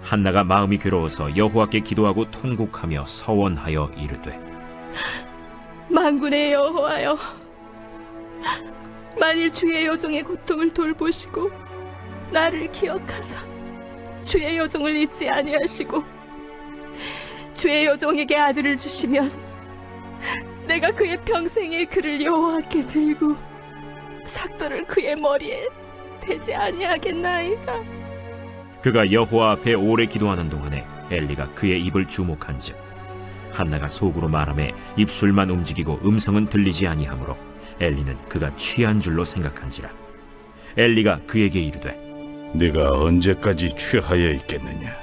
한나가 마음이 괴로워서 여호와께 기도하고 통곡하며 서원하여 이르되 만군의 여호와여, 만일 주의 여종의 고통을 돌보시고 나를 기억하사 주의 여종을 잊지 아니하시고 주의 여종에게 아들을 주시면 내가 그의 평생의 그를 여호와께 들고 삭도를 그의 머리에 대지 아니하겠나이까. 그가 여호와 앞에 오래 기도하는 동안에 엘리가 그의 입을 주목한즉 한나가 속으로 말하매 입술만 움직이고 음성은 들리지 아니하므로 엘리는 그가 취한 줄로 생각한지라. 엘리가 그에게 이르되 네가 언제까지 취하여 있겠느냐?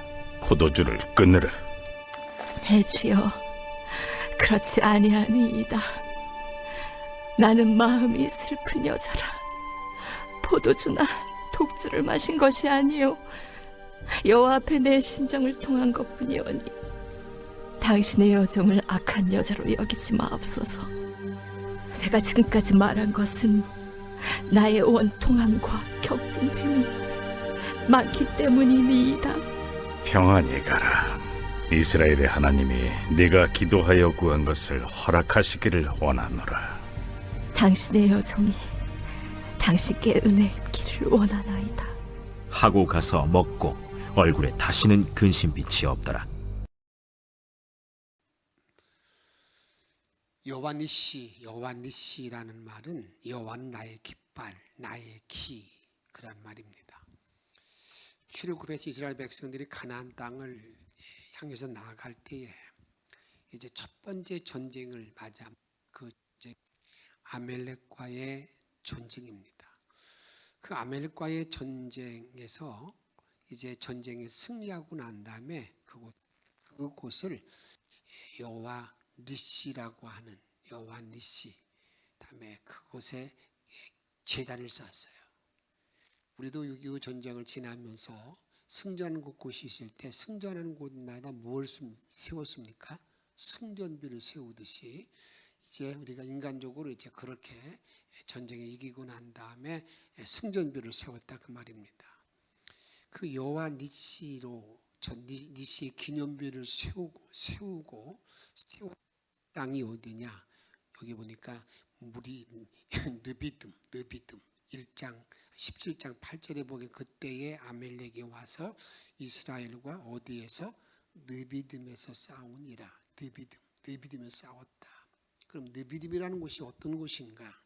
포도주를 끊으라. 대주여, 그렇지 아니하니이다. 나는 마음이 슬픈 여자라. 포도주나 독주를 마신 것이 아니요 여호와 앞에 내 심정을 통한 것뿐이오니 당신의 여종을 악한 여자로 여기지 마옵소서. 내가 지금까지 말한 것은 나의 원통함과 격분됨이 많기 때문이니이다. 평안히 가라. 이스라엘의 하나님이 네가 기도하여 구한 것을 허락하시기를 원하노라. 당신의 여종이 당신께 은혜 입기를 원하나이다. 하고 가서 먹고 얼굴에 다시는 근심빛이 없더라. 여호와 니시, 여호와 니시라는 말은 여호와는 나의 깃발, 나의 기, 그런 말입니다. 출애굽에서 이스라엘 백성들이 가나안 땅을 향해서 나아갈 때에 이제 첫 번째 전쟁을 맞아 그 이제 아멜렉과의 전쟁입니다. 그 아멜렉과의 전쟁에서 이제 전쟁에 승리하고 난 다음에 그곳을 여호와 니시라고 하는 여호와 니시, 다음에 그곳에 제단을 쌓았어요. 우리도 6.25 전쟁을 지나면서 승전하는 곳이 있을 때 승전하는 곳마다 무엇을 세웠습니까? 승전비를 세우듯이 이제 우리가 인간적으로 이제 그렇게 전쟁에 이기고 난 다음에 승전비를 세웠다, 그 말입니다. 그 여호와 니시로 니시의 기념비를 세우고 땅이 어디냐? 여기 보니까 물이 느비듬 17장 8절에 보게 그때에 아멜렉이 와서 이스라엘과 어디에서 느비듬에서 싸우니라. 느비듬에서 싸웠다. 그럼 느비듬이라는 곳이 어떤 곳인가?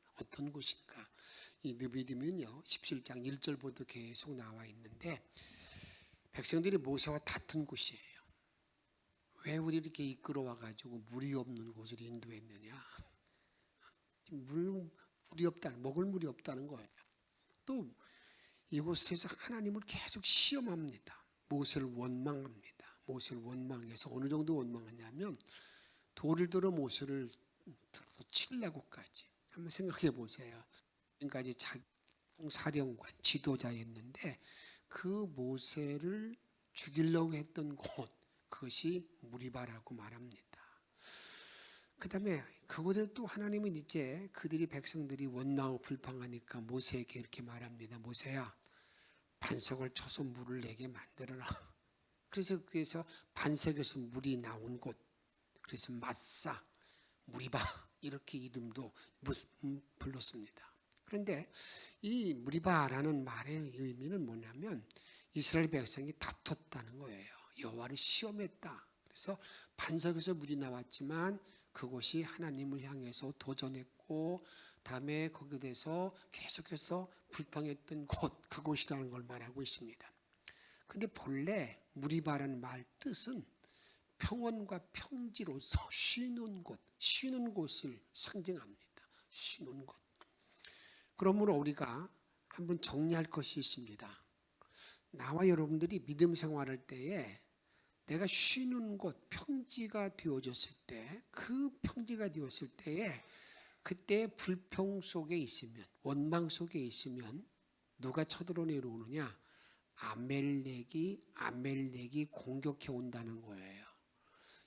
이 느비듬은요 17장 1절부터 계속 나와 있는데 백성들이 모세와 다툰 곳이에요. 왜 우리 이렇게 이끌어와 가지고 물이 없는 곳을 인도했느냐? 물이 없다는, 먹을 물이 없다는 거예요. 또 이곳에서 하나님을 계속 시험합니다. 모세를 원망합니다. 모세를 원망해서 어느 정도 원망하냐면 돌을 들어 모세를 치려고까지. 한번 생각해 보세요. 지금까지 사령관, 지도자였는데 그 모세를 죽이려고 했던 곳, 그것이 무리바라고 말합니다. 그 다음에 그곳에 또 하나님은 이제 그들이 백성들이 원망하고 불평하니까 모세에게 이렇게 말합니다. 모세야, 반석을 쳐서 물을 내게 만들어라. 그래서 반석에서 물이 나온 곳, 그래서 마사, 무리바 이렇게 이름도 불렀습니다. 그런데 이 무리바라는 말의 의미는 뭐냐면 이스라엘 백성이 다퉜다는 거예요. 여호와를 시험했다. 그래서 반석에서 물이 나왔지만 그곳이 하나님을 향해서 도전했고 다음에 거기에 대해서 계속해서 불평했던 곳, 그곳이라는 걸 말하고 있습니다. 근데 본래 무리바라는 말 뜻은 평온과 평지로서 쉬는 곳을 상징합니다. 쉬는 곳. 그러므로 우리가 한번 정리할 것이 있습니다. 나와 여러분들이 믿음 생활할 때에 내가 쉬는 곳, 평지가 되어졌을 때, 그 평지가 되었을 때에 그때 불평 속에 있으면, 원망 속에 있으면 누가 쳐들어 내려오느냐? 아멜렉이 공격해 온다는 거예요.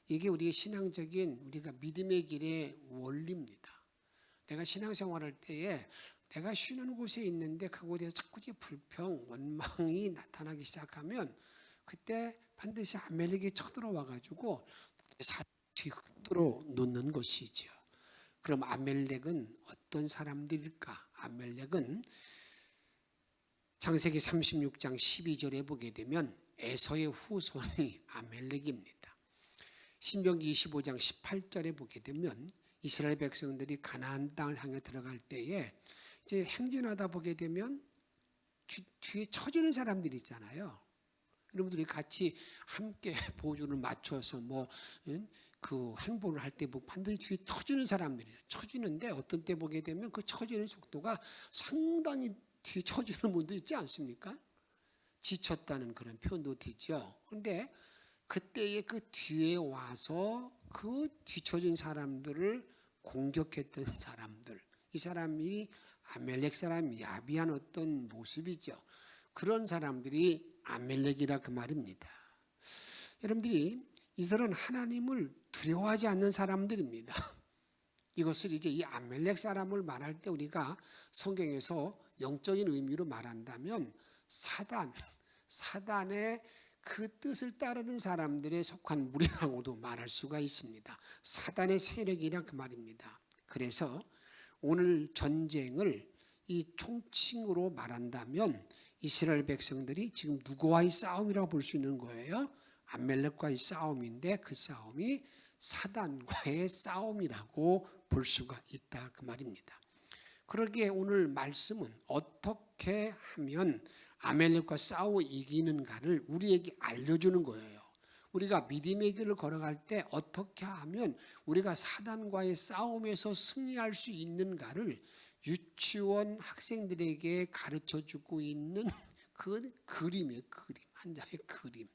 이게 우리의 신앙적인, 우리가 믿음의 길의 원리입니다. 내가 신앙생활할 때에 내가 쉬는 곳에 있는데 그곳에서 자꾸 불평, 원망이 나타나기 시작하면 그때 반드시 아멜렉이 쳐들어와 가지고 뒤흔들어 놓는 것이지요. 그럼 아멜렉은 어떤 사람들일까? 아멜렉은 창세기 36장 12절에 보게 되면 에서의 후손이 아멜렉입니다. 신명기 25장 18절에 보게 되면 이스라엘 백성들이 가나안 땅을 향해 들어갈 때에 이제 행진하다 보게 되면 뒤에 처지는 사람들이 있잖아요. 여러분들이 같이 함께 보조를 맞춰서 그 행보를 할 때 반드시 뒤에 처지는 사람들이에요. 처지는데 어떤 때 보게 되면 그 처지는 속도가 상당히 뒤에 처지는 분도 있지 않습니까? 지쳤다는 그런 표현도 되죠. 그런데 그때에 그 뒤에 와서 그 뒤처진 사람들을 공격했던 사람들, 이 사람이 아멜렉 사람 야비한 어떤 모습이죠. 그런 사람들이 아멜렉이라 그 말입니다. 여러분들이 이들은 하나님을 두려워하지 않는 사람들입니다. 이것을 이제 이 아멜렉 사람을 말할 때 우리가 성경에서 영적인 의미로 말한다면 사단의 그 뜻을 따르는 사람들에 속한 무리라고도 말할 수가 있습니다. 사단의 세력이란 그 말입니다. 그래서 오늘 전쟁을 이 총칭으로 말한다면 이스라엘 백성들이 지금 누구와의 싸움이라고 볼 수 있는 거예요. 아멜렉과의 싸움인데 그 싸움이 사단과의 싸움이라고 볼 수가 있다 그 말입니다. 그러기에 오늘 말씀은 어떻게 하면 아멜렉과 싸워 이기는가를 우리에게 알려주는 거예요. 우리가 믿음의 길을 걸어갈 때 어떻게 하면 우리가 사단과의 싸움에서 승리할 수 있는가를 유치원 학생들에게 가르쳐주고 있는 그 그림이에요. 한 장의 그림.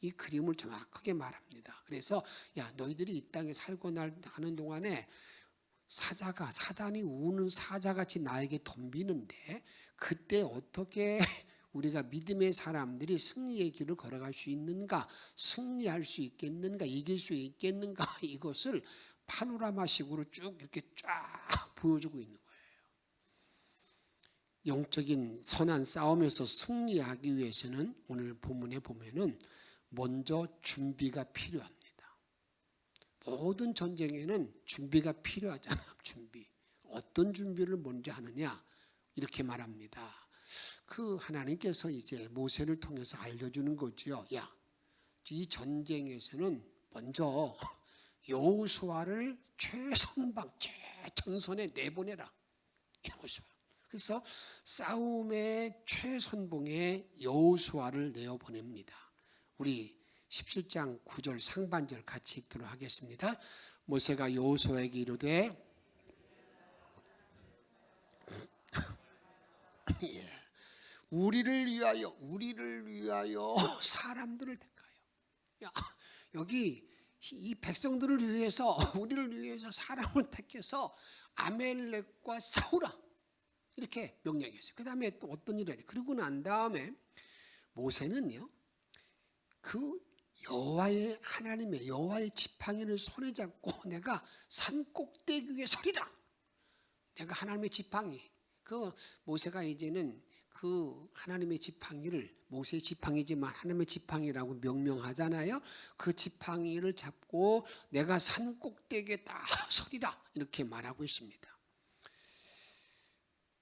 이 그림을 정확하게 말합니다. 그래서 너희들이 이 땅에 살고 하는 동안에 사단이 우는 사자같이 나에게 덤비는데 그때 어떻게 우리가 믿음의 사람들이 승리의 길을 걸어갈 수 있는가, 승리할 수 있겠는가, 이길 수 있겠는가, 이것을 파노라마식으로 쭉 이렇게 쫙 보여주고 있는 거예요. 영적인 선한 싸움에서 승리하기 위해서는 오늘 본문에 보면은 먼저 준비가 필요합니다. 모든 전쟁에는 준비가 필요하잖아요. 준비. 어떤 준비를 먼저 하느냐? 이렇게 말합니다. 그 하나님께서 이제 모세를 통해서 알려주는 거지요. 이 전쟁에서는 먼저 여호수아를 최선방, 최전선에 내보내라. 여호수아. 그래서 싸움의 최선봉에 여호수아를 내어보냅니다. 우리 17장 9절 상반절 같이 읽도록 하겠습니다. 모세가 여호수아에게 이르되 우리를 위하여 사람들을 택하여. 여기 이 백성들을 위해서, 우리를 위해서 사람을 택해서 아멜렉과 싸우라, 이렇게 명령했어요. 그 다음에 또 어떤 일을 해요? 그리고 난 다음에 모세는요, 그 하나님의 여호와의 지팡이를 손에 잡고 내가 산 꼭대기 위에 서리라. 내가 하나님의 지팡이, 그 모세가 이제는 그 하나님의 지팡이를, 모세의 지팡이지만 하나님의 지팡이라고 명명하잖아요. 그 지팡이를 잡고 내가 산 꼭대기에 딱 서리라, 이렇게 말하고 있습니다.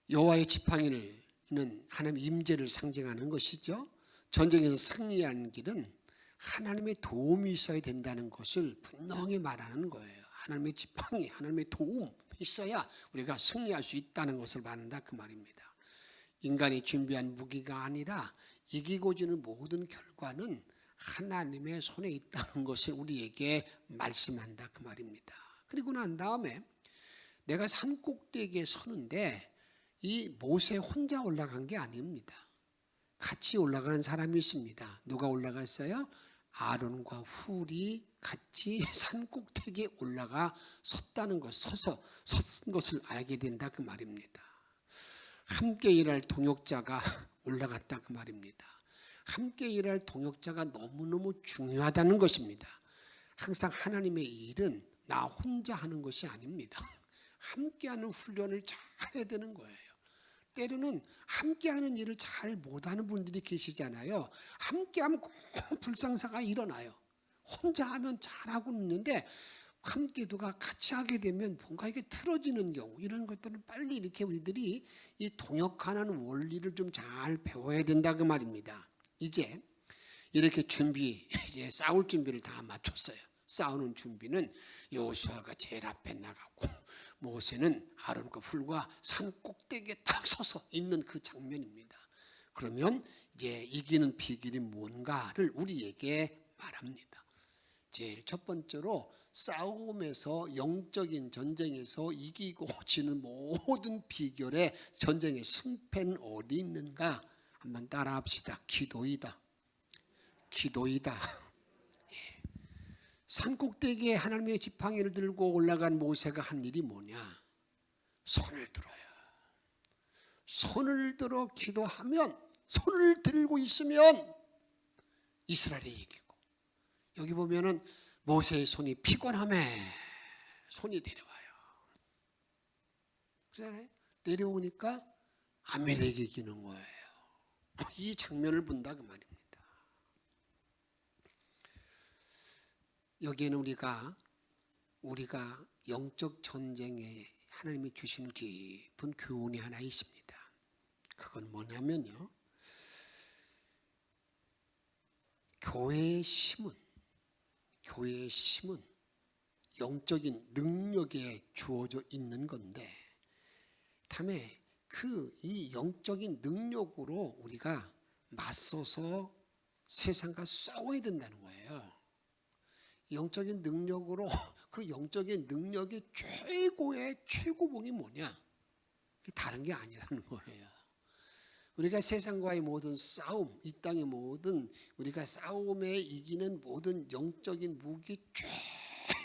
여호와의 지팡이는 하나님의 임재를 상징하는 것이죠. 전쟁에서 승리하는 길은 하나님의 도움이 있어야 된다는 것을 분명히 말하는 거예요. 하나님의 지팡이, 하나님의 도움이 있어야 우리가 승리할 수 있다는 것을 말한다 그 말입니다. 인간이 준비한 무기가 아니라 이기고 지는 모든 결과는 하나님의 손에 있다는 것을 우리에게 말씀한다 그 말입니다. 그리고 난 다음에 내가 산 꼭대기에 서는데 이 모세 혼자 올라간 게 아닙니다. 같이 올라가는 사람이 있습니다. 누가 올라갔어요? 아론과 훌이 같이 산 꼭대기에 올라가 섰다는 것, 선 것을 알게 된다 그 말입니다. 함께 일할 동역자가 올라갔다 그 말입니다. 함께 일할 동역자가 너무너무 중요하다는 것입니다. 항상 하나님의 일은 나 혼자 하는 것이 아닙니다. 함께하는 훈련을 잘 해야 되는 거예요. 때로는 함께하는 일을 잘 못하는 분들이 계시잖아요. 함께하면 꼭 불상사가 일어나요. 혼자 하면 잘하고 있는데 함께도가 같이 하게 되면 뭔가 이게 틀어지는 경우, 이런 것들은 빨리 이렇게 우리들이 이 동역하는 원리를 좀 잘 배워야 된다 그 말입니다. 이제 이렇게 이제 싸울 준비를 다 마쳤어요. 싸우는 준비는 여호수아가 제일 앞에 나가고 모세는 아론과 훌과 산 꼭대기에 딱 서서 있는 그 장면입니다. 그러면 이제 이기는 비결이 뭔가를 우리에게 말합니다. 제일 첫 번째로 싸움에서, 영적인 전쟁에서 이기고 지는 모든 비결의 전쟁의 승패는 어디 있는가? 한번 따라 합시다. 기도이다. 기도이다. 산꼭대기에 하나님의 지팡이를 들고 올라간 모세가 한 일이 뭐냐? 손을 들어요. 손을 들어 기도하면, 손을 들고 있으면 이스라엘이 이기고, 여기 보면은 모세의 손이 피곤함에 손이 내려와요. 그잖아요. 내려오니까 아멜렉이 이기는 거예요. 이 장면을 본다 그 말입니다. 여기에는 우리가 영적 전쟁에 하나님이 주시는 깊은 교훈이 하나 있습니다. 그건 뭐냐면요, 교회의 힘은 영적인 능력에 주어져 있는 건데, 다음에 이 영적인 능력으로 우리가 맞서서 세상과 싸워야 된다는 거예요. 영적인 능력으로, 그 영적인 능력의 최고의 최고봉이 뭐냐? 다른 게 아니라는 거예요. 우리가 세상과의 모든 싸움, 이 땅의 모든 우리가 싸움에 이기는 모든 영적인 무기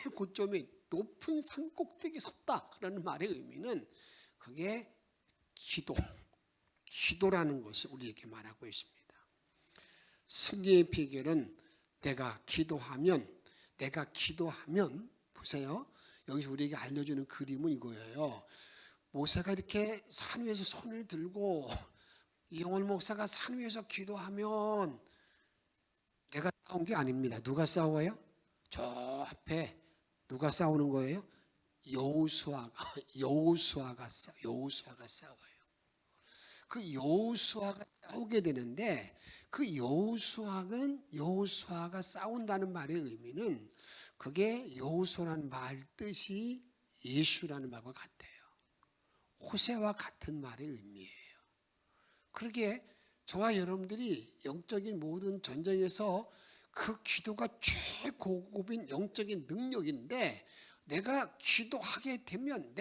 최고점에 높은 산꼭대기에 섰다라는 말의 의미는 그게 기도라는 것을 우리에게 말하고 있습니다. 승리의 비결은 내가 기도하면, 보세요. 여기서 우리에게 알려주는 그림은 이거예요. 모세가 이렇게 산 위에서 손을 들고, 이영월 목사가 산 위에서 기도하면 내가 싸운 게 아닙니다. 누가 싸워요? 저 앞에 누가 싸우는 거예요? 여호수아가 싸워요. 그 여호수아가 싸우게 되는데, 그 여호수아가 싸운다는 말의 의미는, 그게 여호수아라는 말 뜻이 예수라는 말과 같아요. 호세와 같은 말의 의미예요. 그러기에 저와 여러분들이 영적인 모든 전쟁에서 그 기도가 최고급인 영적인 능력인데, 내가 기도하게 되면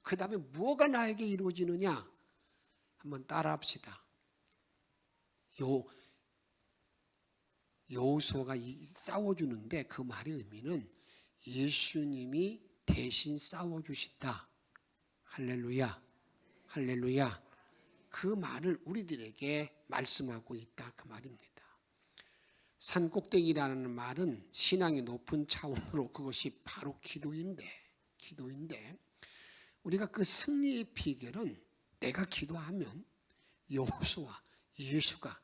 그 다음에 무엇가 나에게 이루어지느냐? 한번 따라 합시다. 여호수아가 싸워주는데 그 말의 의미는 예수님이 대신 싸워주신다. 할렐루야. 그 말을 우리들에게 말씀하고 있다 그 말입니다. 산꼭대기라는 말은 신앙의 높은 차원으로 그것이 바로 기도인데, 우리가 그 승리의 비결은 내가 기도하면 여호수아, 예수가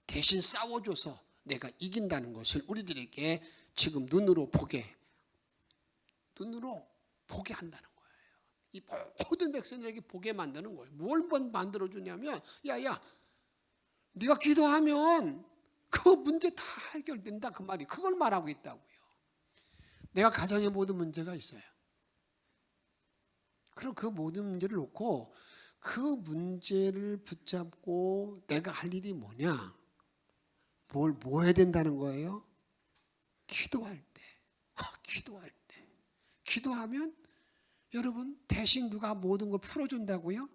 대신 싸워줘서 내가 이긴다는 것을 우리들에게 지금 눈으로 보게 한다는 거예요. 이 모든 백성들에게 보게 만드는 거예요. 뭘 만들어주냐면, 야, 네가 기도하면 그 문제 다 해결된다 그 말이, 그걸 말하고 있다고요. 내가 가정에 모든 문제가 있어요. 그럼 그 모든 문제를 놓고 그 문제를 붙잡고 내가 할 일이 뭐냐? 뭐 해야 된다는 거예요? 기도할 때. 기도하면 여러분, 대신 누가 모든 걸 풀어준다고요?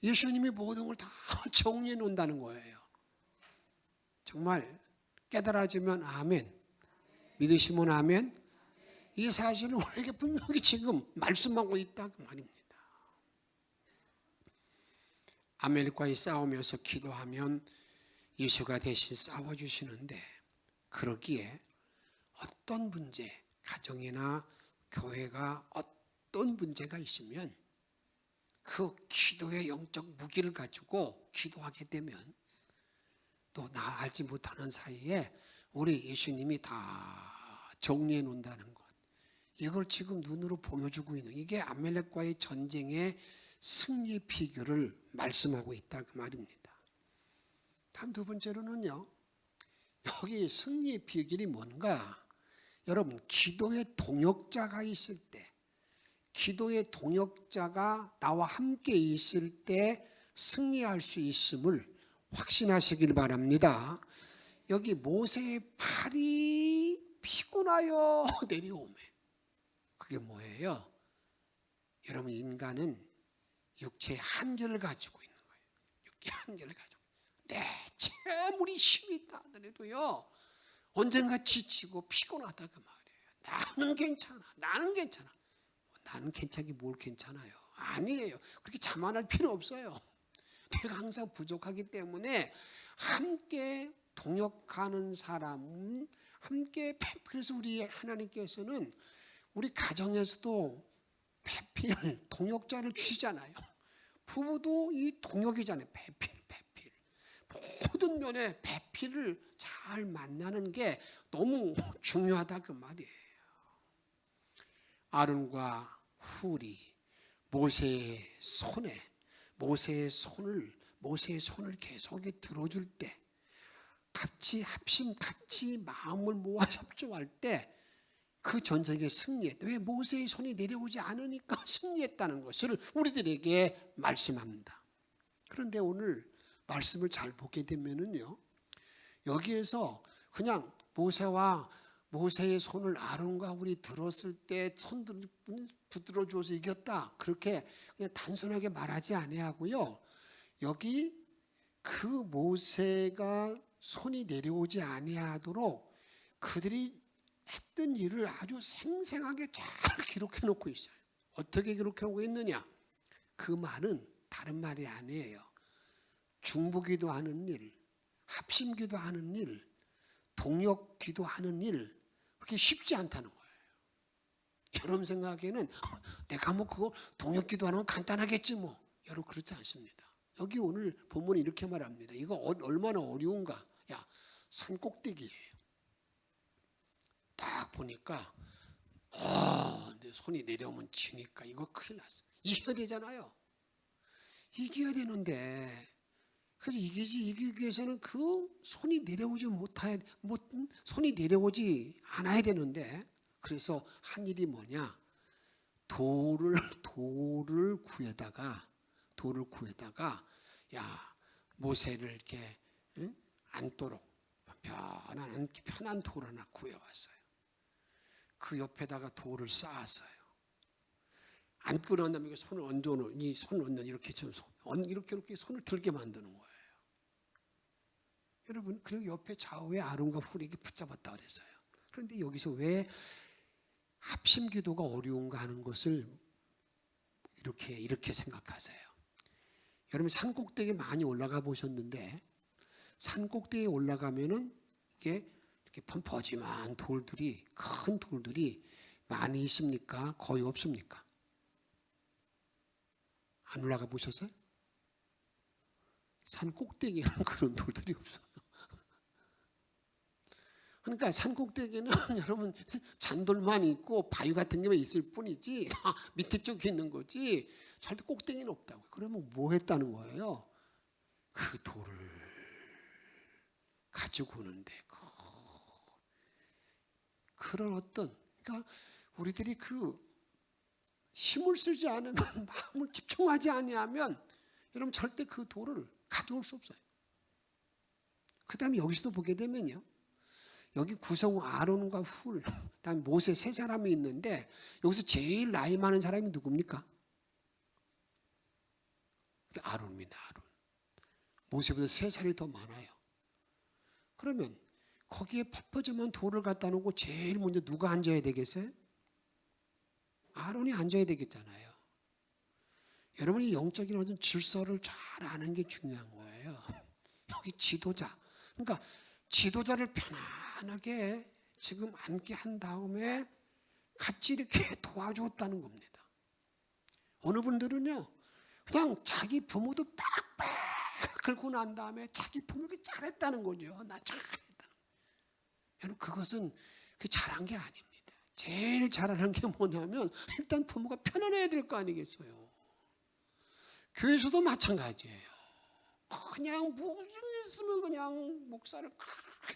예수님이 모든 걸 다 정리해 놓는다는 거예요. 정말 깨달아지면 아멘, 믿으시면 아멘. 이 사실을 우리에게 분명히 지금 말씀하고 있다 그 말입니다. 아멜렉과의 싸움에서 기도하면 예수가 대신 싸워주시는데, 그러기에 어떤 문제, 가정이나 교회가 어떤 문제가 있으면 그 기도의 영적 무기를 가지고 기도하게 되면 또 나 알지 못하는 사이에 우리 예수님이 다 정리해 놓는다는 것. 이걸 지금 눈으로 보여주고 있는, 이게 아멜렉과의 전쟁의 승리의 비결을 말씀하고 있다 그 말입니다. 다음 두 번째로는요, 여기 승리의 비결이 뭔가? 여러분, 기도의 동역자가 있을 때, 기도의 동역자가 나와 함께 있을 때 승리할 수 있음을 확신하시길 바랍니다. 여기 모세의 팔이 피곤하여 내려오매. 그게 뭐예요? 여러분, 인간은 육체의 한계를 가지고 있는 거예요. 육체의 한계를 가지고. 내 재물이 힘이 있다 하더라도요, 언젠가 지치고 피곤하다 그 말이에요. 나는 괜찮아. 나는 괜찮아. 나는 괜찮기 뭘 괜찮아요. 아니에요. 그렇게 자만할 필요 없어요. 내가 항상 부족하기 때문에 함께 동역하는 사람, 함께, 그래서 우리 하나님께서는 우리 가정에서도 배필, 동역자를 주시잖아요. 부부도 이 동역이잖아요. 배필. 모든 면에 배필을 잘 만나는 게 너무 중요하다 그 말이에요. 아론과 훌이 모세의 손을 계속 들어줄 때, 같이 마음을 모아 협조할 때 그 전쟁에 승리했다. 왜? 모세의 손이 내려오지 않으니까 승리했다는 것을 우리들에게 말씀합니다. 그런데 오늘 말씀을 잘 보게 되면은요, 여기에서 그냥 모세의 손을 아론과 훌이 들었을 때 손들을 붙들어줘서 이겼다, 그렇게 그냥 단순하게 말하지 아니하고요, 여기 그 모세가 손이 내려오지 아니하도록 그들이 했던 일을 아주 생생하게 잘 기록해 놓고 있어요. 어떻게 기록해 놓고 있느냐? 그 말은 다른 말이 아니에요. 중보기도 하는 일, 합심기도 하는 일, 동역기도 하는 일, 그게 쉽지 않다는 거예요. 여러분 생각에는 내가 뭐 그거 동역기도 하는 건 간단하겠지 뭐. 여러분 그렇지 않습니다. 여기 오늘 본문이 이렇게 말합니다. 이거 얼마나 어려운가. 야, 산 꼭대기예요. 딱 보니까 내 손이 내려오면 지니까 이거 큰일 났어. 이겨야 되잖아요. 이겨야 되는데, 그래서 이기기 위해서는 그 손이 내려오지 않아야 되는데, 그래서 한 일이 뭐냐? 돌을 구해다가 야, 모세를 이렇게 앉도록 편한 돌 하나 구해왔어요. 그 옆에다가 돌을 쌓았어요. 앉고 난 다음에 손을 얹어놓은, 이 손을 얹는 이렇게 손을 들게 만드는 거예요. 여러분, 그리고 옆에 좌우에 아론과 훌에게 붙잡았다 그랬어요. 그런데 여기서 왜 합심 기도가 어려운가 하는 것을 이렇게 생각하세요. 여러분, 산 꼭대기에 많이 올라가 보셨는데, 산 꼭대기에 올라가면은 이게 이렇게 펌퍼짐한 큰 돌들이 많이 있습니까? 거의 없습니까? 안 올라가 보셨어요? 산 꼭대기에는 그런 돌들이 없어요. 그러니까 산 꼭대기에는 여러분 잔돌만 있고 바위 같은 게만 있을 뿐이지, 밑에 쪽에 있는 거지 절대 꼭대기는 없다고. 그러면 뭐 했다는 거예요? 그 돌을 가지고 오는데 그런 그러니까 우리들이 그 힘을 쓰지 않으면, 마음을 집중하지 아니하면 여러분 절대 그 돌을 가져올 수 없어요. 그 다음에 여기서도 보게 되면요, 여기 구성 아론과 훌, 그다음에 모세 세 사람이 있는데, 여기서 제일 나이 많은 사람이 누굽니까? 아론입니다. 아론. 모세보다 3살이 더 많아요. 그러면 거기에 퍼퍼짐한 돌을 갖다 놓고 제일 먼저 누가 앉아야 되겠어요? 아론이 앉아야 되겠잖아요. 여러분이 영적인 어떤 질서를 잘 아는 게 중요한 거예요. 여기 지도자. 그러니까 지도자를 편안하게 지금 앉게 한 다음에 같이 이렇게 도와줬다는 겁니다. 어느 분들은요, 그냥 자기 부모도 빡빡 긁고 난 다음에 자기 부모에게 잘했다는 거죠. 나 잘했다. 여러분 그것은 그 잘한 게 아닙니다. 제일 잘하는 게 뭐냐면 일단 부모가 편안해야 될 거 아니겠어요. 교회에서도 마찬가지예요. 그냥 무슨 일 있으면 그냥 목사를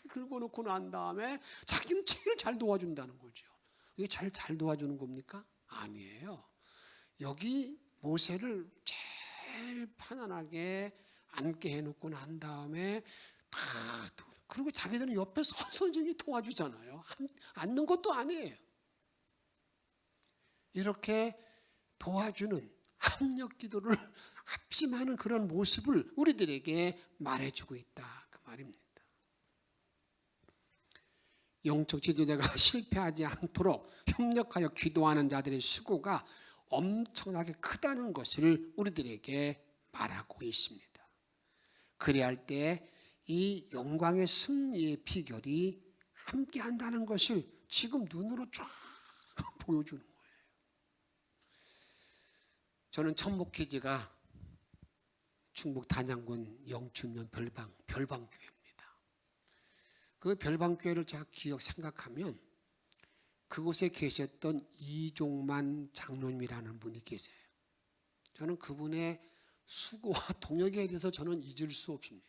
긁어놓고 난 다음에 자기는 제일 잘 도와준다는 거죠. 이게 잘 도와주는 겁니까? 아니에요. 여기 모세를 제일 편안하게 앉게 해놓고 난 다음에 다 그리고 자기들은 옆에 선생님이 도와주잖아요. 앉는 것도 아니에요. 이렇게 도와주는 합력 기도를 합심하는 그런 모습을 우리들에게 말해주고 있다 그 말입니다. 영적 지도자가 실패하지 않도록 협력하여 기도하는 자들의 수고가 엄청나게 크다는 것을 우리들에게 말하고 있습니다. 그래야 할 때 이 영광의 승리의 비결이 함께 한다는 것을 지금 눈으로 쫙 보여주는 거예요. 저는 첫 목회지가 충북 단양군 영춘면 별방교회입니다. 그 별방교회를 제가 생각하면 그곳에 계셨던 이종만 장로님이라는 분이 계세요. 저는 그분의 수고와 동역에 대해서 저는 잊을 수 없습니다.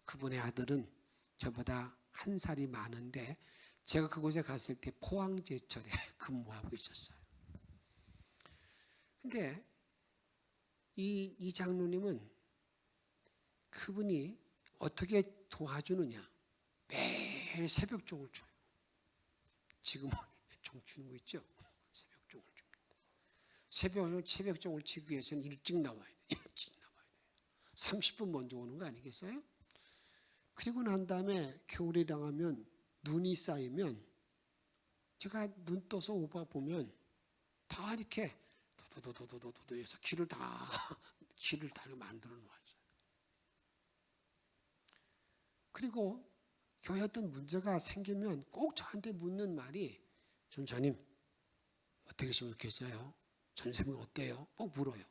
그분의 아들은 저보다 한 살이 많은데 제가 그곳에 갔을 때 포항제철에 근무하고 있었어요. 근데 이 장로님은 그분이 어떻게 도와주느냐. 매일 새벽종을 줘요. 지금 종 주는 거 있죠? 새벽종을 줍니다. 새벽종을 치기 위해서는 일찍 나와야 돼요. 일찍 나와야 돼요. 30분 먼저 오는 거 아니겠어요? 그리고 난 다음에 겨울에 당하면 눈이 쌓이면 제가 눈 떠서 오바 보면 다 이렇게 도도도도도도 해서 길을 다 만들어 놓았어요. 그리고 교회 어떤 문제가 생기면 꼭 저한테 묻는 말이 전사님 어떻게 생각했어요? 전사님 어때요? 꼭 물어요.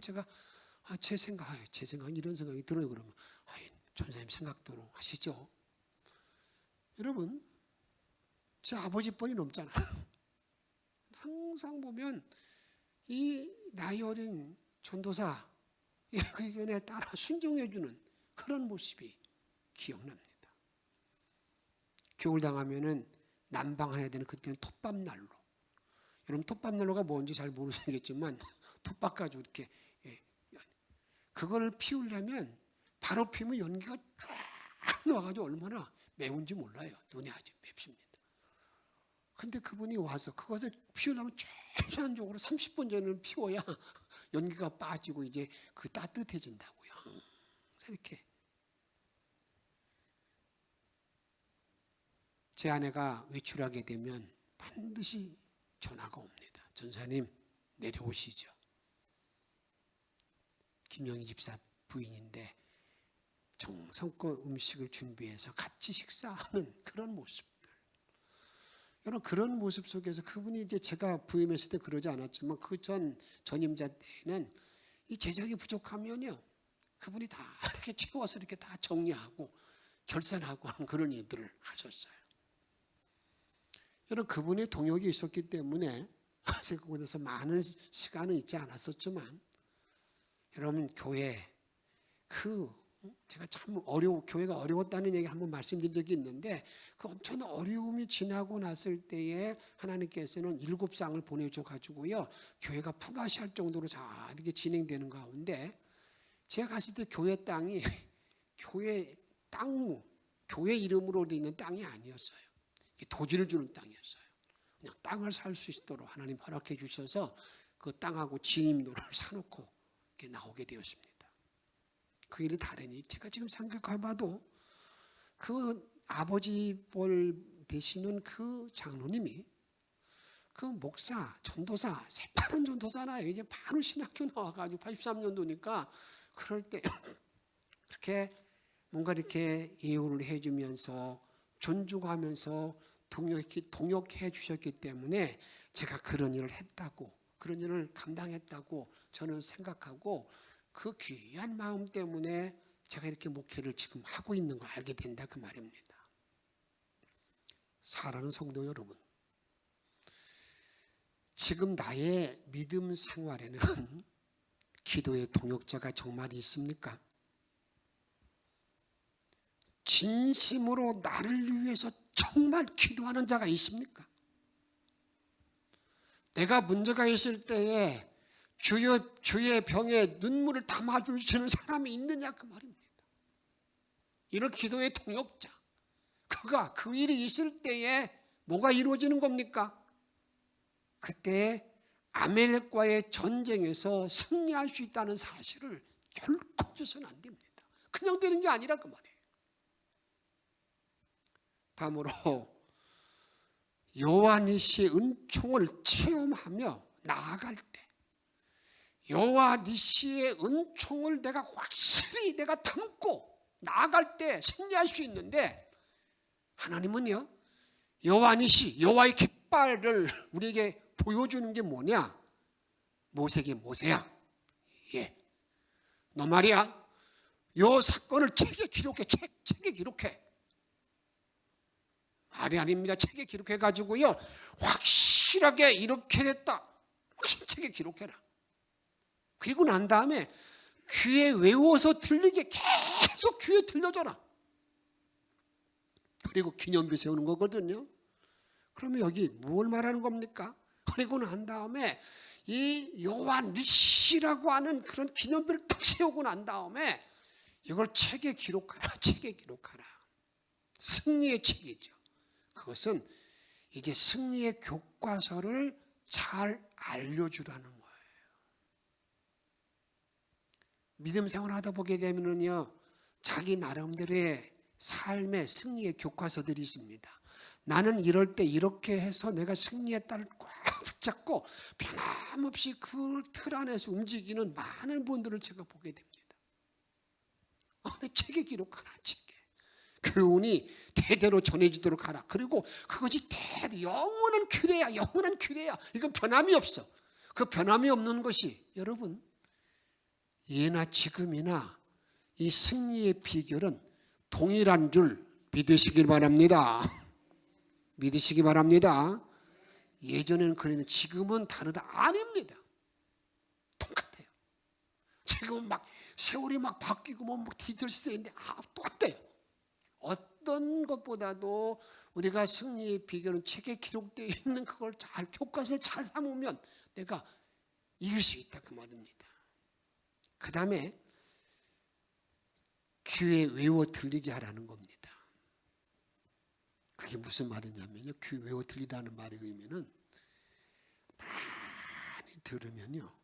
제가 제 생각 이런 생각이 들어요. 그러면 전사님 생각대로 하시죠. 여러분 제 아버지 뻔이 넘잖아요. 항상 보면 이 나이 어린 전도사 의견에 따라 순종해주는 그런 모습이 기억납니다. 겨울 당하면은 난방해야 되는 그때는 톱밥난로. 여러분 톱밥난로가 뭔지 잘 모르시겠지만 톱밥 가지고 이렇게 그걸 피우려면 바로 피우면 연기가 쫙 나와가지고 얼마나 매운지 몰라요. 눈이 아주 맵습니다. 근데 그분이 와서 그것을 피우려면 최소한적으로 30분 전을 피워야 연기가 빠지고 이제 그 따뜻해진다고요. 항상 이렇게. 제 아내가 외출하게 되면 반드시 전화가 옵니다. 전사님 내려오시죠. 김영희 집사 부인인데 정성껏 음식을 준비해서 같이 식사하는 그런 모습들. 여러분 그런 모습 속에서 그분이 이제 제가 부임했을 때 그러지 않았지만 그 전임자 때에는 이 제작이 부족하면요 그분이 다 이렇게 채워서 이렇게 다 정리하고 결산하고 하는 그런 일들을 하셨어요. 여러분 그분의 동역이 있었기 때문에 아직 그곳에서 많은 시간은 있지 않았었지만 여러분 교회 제가 참 교회가 어려웠다는 얘기 한번 말씀드린 적이 있는데 그 엄청난 어려움이 지나고 났을 때에 하나님께서는 7쌍을 보내줘 가지고요 교회가 품앗이할 정도로 잘 이렇게 진행되는 가운데 제가 갔을 때 교회 땅이 교회 이름으로 되어 있는 땅이 아니었어요. 도지를 주는 땅이었어요. 그냥 땅을 살 수 있도록 하나님 허락해 주셔서 그 땅하고 진입로를 사놓고 이렇게 나오게 되었습니다. 그 일이 다르니 제가 지금 생각해봐도 그 아버지 볼 되시는 그 장로님이 그 목사, 전도사, 새파란 전도사나요. 이제 바로 신학교 나와가지고 83년도니까 그럴 때 그렇게 뭔가 이렇게 예우를 해주면서 존중하면서 동역해 주셨기 때문에 제가 그런 일을 했다고 그런 일을 감당했다고 저는 생각하고 그 귀한 마음 때문에 제가 이렇게 목회를 지금 하고 있는 걸 알게 된다 그 말입니다. 사랑하는 성도 여러분, 지금 나의 믿음 생활에는 기도의 동역자가 정말 있습니까? 진심으로 나를 위해서 정말 기도하는 자가 있습니까? 내가 문제가 있을 때에 주의 병에 눈물을 담아주시는 사람이 있느냐 그 말입니다. 이런 기도의 동역자, 그가 그 일이 있을 때에 뭐가 이루어지는 겁니까? 그때 아멜렉과의 전쟁에서 승리할 수 있다는 사실을 결코 잊어서는 안 됩니다. 그냥 되는 게 아니라 그 말이에요. 다음으로 여호와 니시의 은총을 체험하며 나아갈 때, 여호와 니시의 은총을 내가 확실히 내가 담고 나아갈 때 승리할 수 있는데, 하나님은요 여호와 니시, 여호와의 깃발을 우리에게 보여주는 게 뭐냐? 모세에게 모세야, 너 말이야 요 사건을 책에 기록해. 책에 기록해. 말이 아닙니다. 책에 기록해 가지고요 확실하게 이렇게 됐다, 확실히 책에 기록해라. 그리고 난 다음에 귀에 외워서 들리게 계속 귀에 들려줘라. 그리고 기념비 세우는 거거든요. 그러면 여기 뭘 말하는 겁니까? 그리고 난 다음에 이 여호와 니시라고 하는 그런 기념비를 탁 세우고 난 다음에 이걸 책에 기록하라. 책에 기록하라. 승리의 책이죠. 그것은 이제 승리의 교과서를 잘 알려주라는 거예요. 믿음 생활하다 보게 되면요 자기 나름대로의 삶의 승리의 교과서들이 있습니다. 나는 이럴 때 이렇게 해서 내가 승리했다를 꽉 붙잡고 변함없이 그 틀 안에서 움직이는 많은 분들을 제가 보게 됩니다. 내 책에 기록하라. 책에. 교훈이 대대로 전해지도록 하라. 그리고 그것이 영원한 규례야. 영원한 규례야. 이건 변함이 없어. 그 변함이 없는 것이 여러분 예나 지금이나 이 승리의 비결은 동일한 줄 믿으시길 바랍니다. 믿으시기 바랍니다. 예전에는 그랬는데 지금은 다르다. 아닙니다. 똑같아요. 지금은 막 세월이 막 바뀌고 뭐 뒤틀리는데 똑같아요. 어떤 것보다도 우리가 승리의 비결은 책에 기록되어 있는 그걸 잘 교과서를 잘 삼으면 내가 이길 수 있다 그 말입니다. 그 다음에 귀에 외워 들리게 하라는 겁니다. 그게 무슨 말이냐면요, 귀 외워 들리다는 말의 의미는 많이 들으면요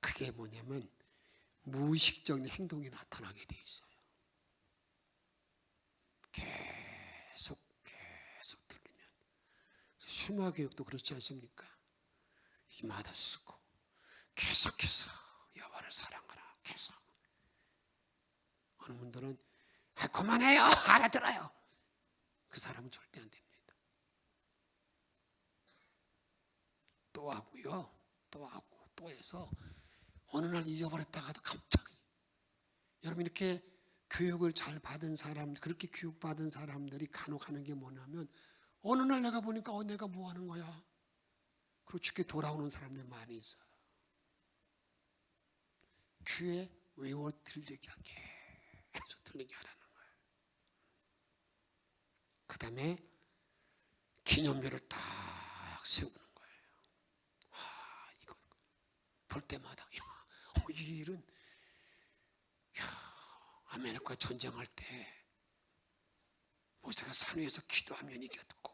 그게 뭐냐면 무의식적인 행동이 나타나게 돼 있어요. 계속 들으면 수마교육도 그렇지 않습니까? 이마다 쓰고 계속해서 여호와를 사랑하라. 계속. 어느 분들은 그만해요. 알아들어요. 그 사람은 절대 안 됩니다. 또 하고요. 또 하고 또 해서 어느 날 잊어버렸다가도 갑자기 여러분 이렇게 교육을 잘 받은 사람, 그렇게 교육받은 사람들이 간혹 하는 게 뭐냐면 어느 날 내가 보니까 내가 뭐 하는 거야? 그리고 죽게 돌아오는 사람들이 많이 있어요. 귀에 외워 들리게 하게 계속 들리게 하라는 거예요. 그 다음에 기념비를 딱 세우는 거예요. 이거 볼 때마다 이 일은 아멜렉과 전쟁할 때 모세가 산 위에서 기도하면 이겼고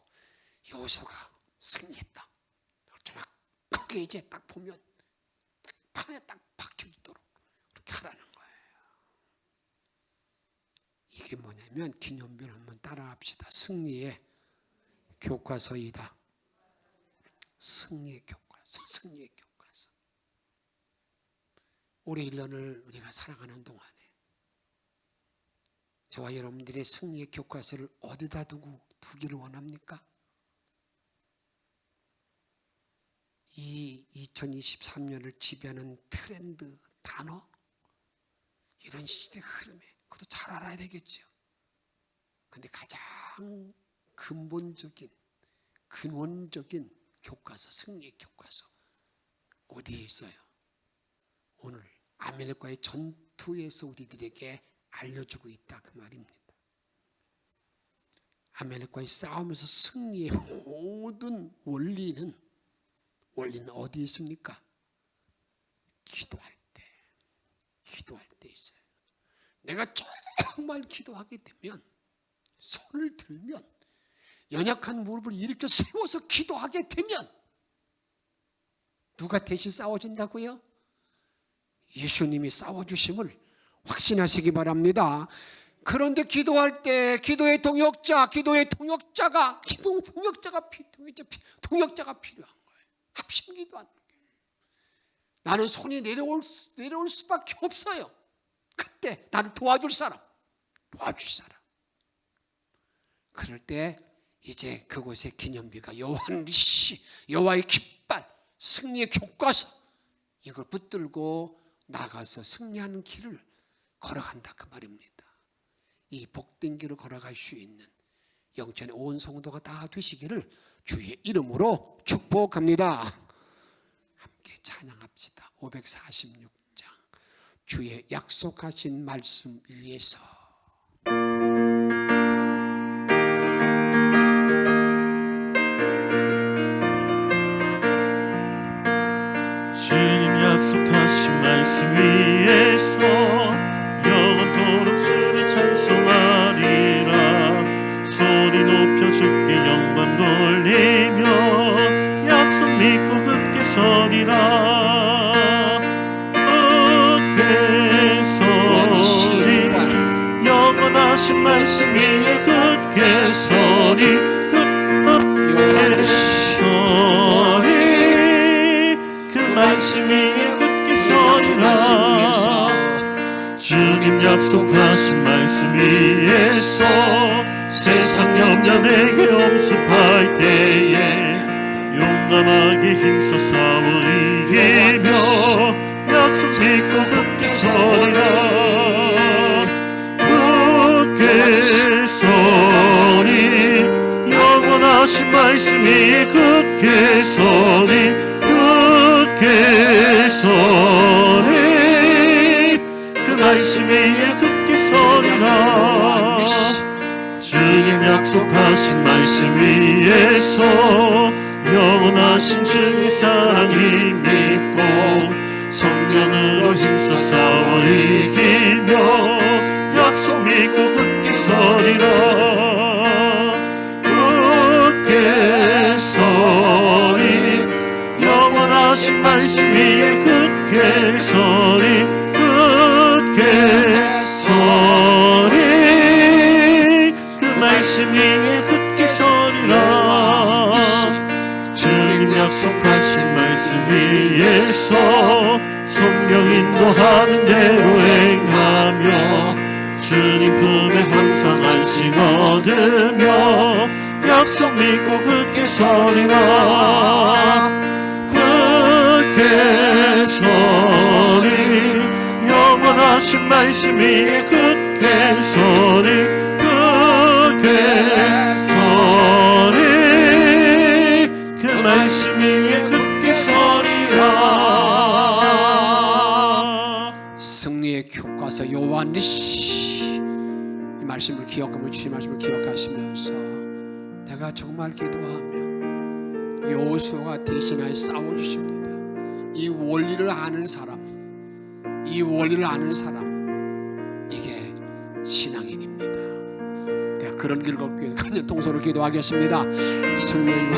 여호수아가 승리했다. 정확하게 이제 딱 보면 판에 딱 박혀있도록 그렇게 하라는 거예요. 이게 뭐냐면 기념비를 한번 따라합시다. 승리의 교과서이다. 승리의 교과서. 승리의 교과서. 올해 1년을 우리가 살아가는 동안에 저와 여러분들의 승리의 교과서를 어디다 두기를 원합니까? 이 2023년을 지배하는 트렌드, 단어, 이런 시대 흐름에 그것도 잘 알아야 되겠죠. 근데 가장 근본적인, 근원적인 교과서, 승리의 교과서 어디에 있어요? 오늘 아멜렉과의 전투에서 우리들에게 알려주고 있다, 그 말입니다. 아멜렉과의 싸움에서 승리의 모든 원리는 어디에 있습니까? 기도할 때 있어요. 내가 정말 기도하게 되면, 손을 들면, 연약한 무릎을 일으켜 세워서 기도하게 되면 누가 대신 싸워준다고요? 예수님이 싸워주심을 확신하시기 바랍니다. 그런데 기도할 때 기도의 동역자가 필요한 거예요. 합심 기도하는 거예요. 나는 손이 내려올 수밖에 없어요. 그때 나를 도와줄 사람. 그럴 때 이제 그곳의 기념비가 여호와의 깃발, 승리의 교과서, 이걸 붙들고 나가서 승리하는 길을 걸어간다, 그 말입니다. 이 복된 길을 걸어갈 수 있는 영천의 온 성도가 다 되시기를 주의 이름으로 축복합니다. 함께 찬양합시다. 546장 주의 약속하신 말씀 위에서. 주님 약속하신 말씀 위에서 영원토록 주를 찬송하리라. 소리 높여 주께 영광 돌리며 약속 믿고 굳게 서리라. 굳게 서리 영원하신 말씀 위에 굳게 서리. 굳게 서리 그 말씀 위에 굳게 서리라. 주님 약속하신 말씀 위에서 세상 염려 내게 엄습할 때에 용감하게 힘써 싸워 이기며 약속 믿고 굳게 서리라. 굳게 서리 영원하신 말씀 위에 굳게 서리. 굳게 서리 그 말씀 위에 굳게 서리라. 주님 약속하신 말씀 위에서 영원하신 주의 사랑이 믿고 성령으로 힘써 싸워 이기며 약속 믿고 굳게 서리라. 굳게 서리 영원하신 말씀 위에 굳게 서리. 굳게 서리 그 말씀 위에 굳게 서리라. 주님 약속하신 말씀 위에서 성령 인도하는 대로 행하며 주님 품에 항상 안식 얻으며 약속 믿고 굳게 서리라. 굳게 서리 영원하신 말씀 위에 굳게 서리. 굳게 서리 그 말씀 위에 굳게 서리라. 승리의 교과서 요한리시, 이 말씀을 기억하며 주의 말씀을 기억하시면서 내가 정말 기도하며 여호수아가 대신하여 싸워주십니다. 이 원리를 아는 사람, 이게 신앙인입니다. 내가 그런 길을 걷기 위해서 그냥 통솔을 기도하겠습니다. 성령님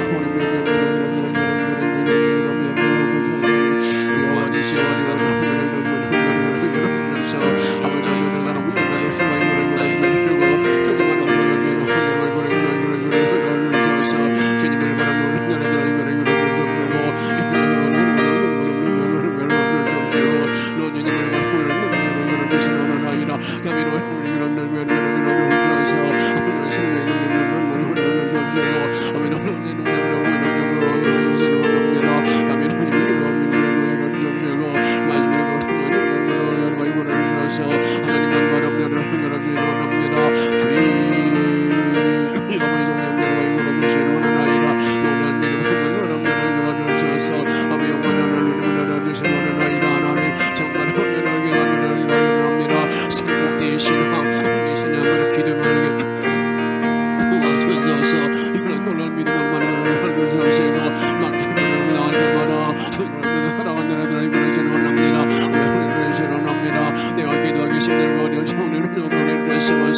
아멘.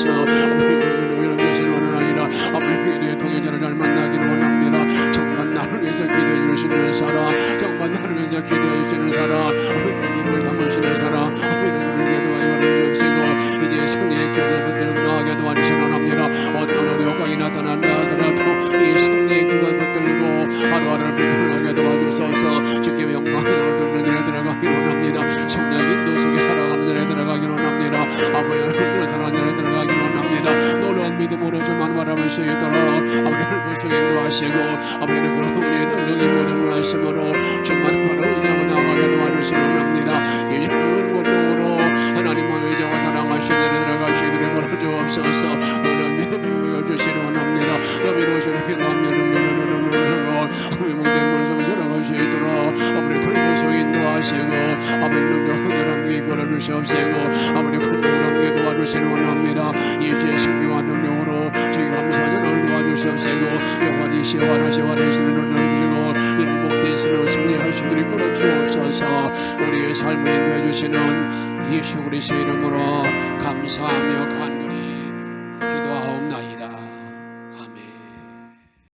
주옵소서. 아버지는 위로되시는 원하나이다. 아버지의 통해자를 잘 만나기를 원합니다. 정말 나를 위해서 기도해 주시는 사람, 정말 나를 위해서 기도해 주시는 사람, 아버지는 님을 담으시는 사람, 아버지는 우리에게 도와주시옵시고 이제 승리의 길을 붙들고 나가게 도와주시는 원합니다. 어떤 어려움이 나타난다 하더라도 이 승리의 길을 붙들고 하루하루를 불편하게 도와주셔서 주께 영광을 돌리는 일에 들어가기를 원합니다. 성령 인도 속에 살아가는 일에 들어가기를 원합니다. 아버지 하나님을 사랑하는 일에 들어가기를 원합니다. 놀라운 믿음으로 주만 바라볼 수 있도록 아버지를 벌써 인도하시고 아버지는 그 은혜의 능력이 모든 하심으로 주만 바로 의지하고 나가게 도와주시는 원합니다. 이 근원으로 하나님을 의지하고 사랑하시는 일에 들어가시기를 바라주옵소서. 놀라운 믿음을 보여주시는 원합니다. 위로하시는 아버지 목된 물성을 살아갈 수 있도록 아버지 돌보소 인도하시고 아버지 능력을 함께 이끌어 주시옵시고 아버지 분노를 함께 도와주시는 원합니다. 예수의 승리와 능력으로 주의 감사하는 얼굴 도와주시옵시고 영원히 시원하시는 은혜를 주시고 일복되시는 승리하시기를 이끌어 주옵소서. 우리의 삶을 인도해 주시는 예수 그리스도의 이름으로 감사하며 간구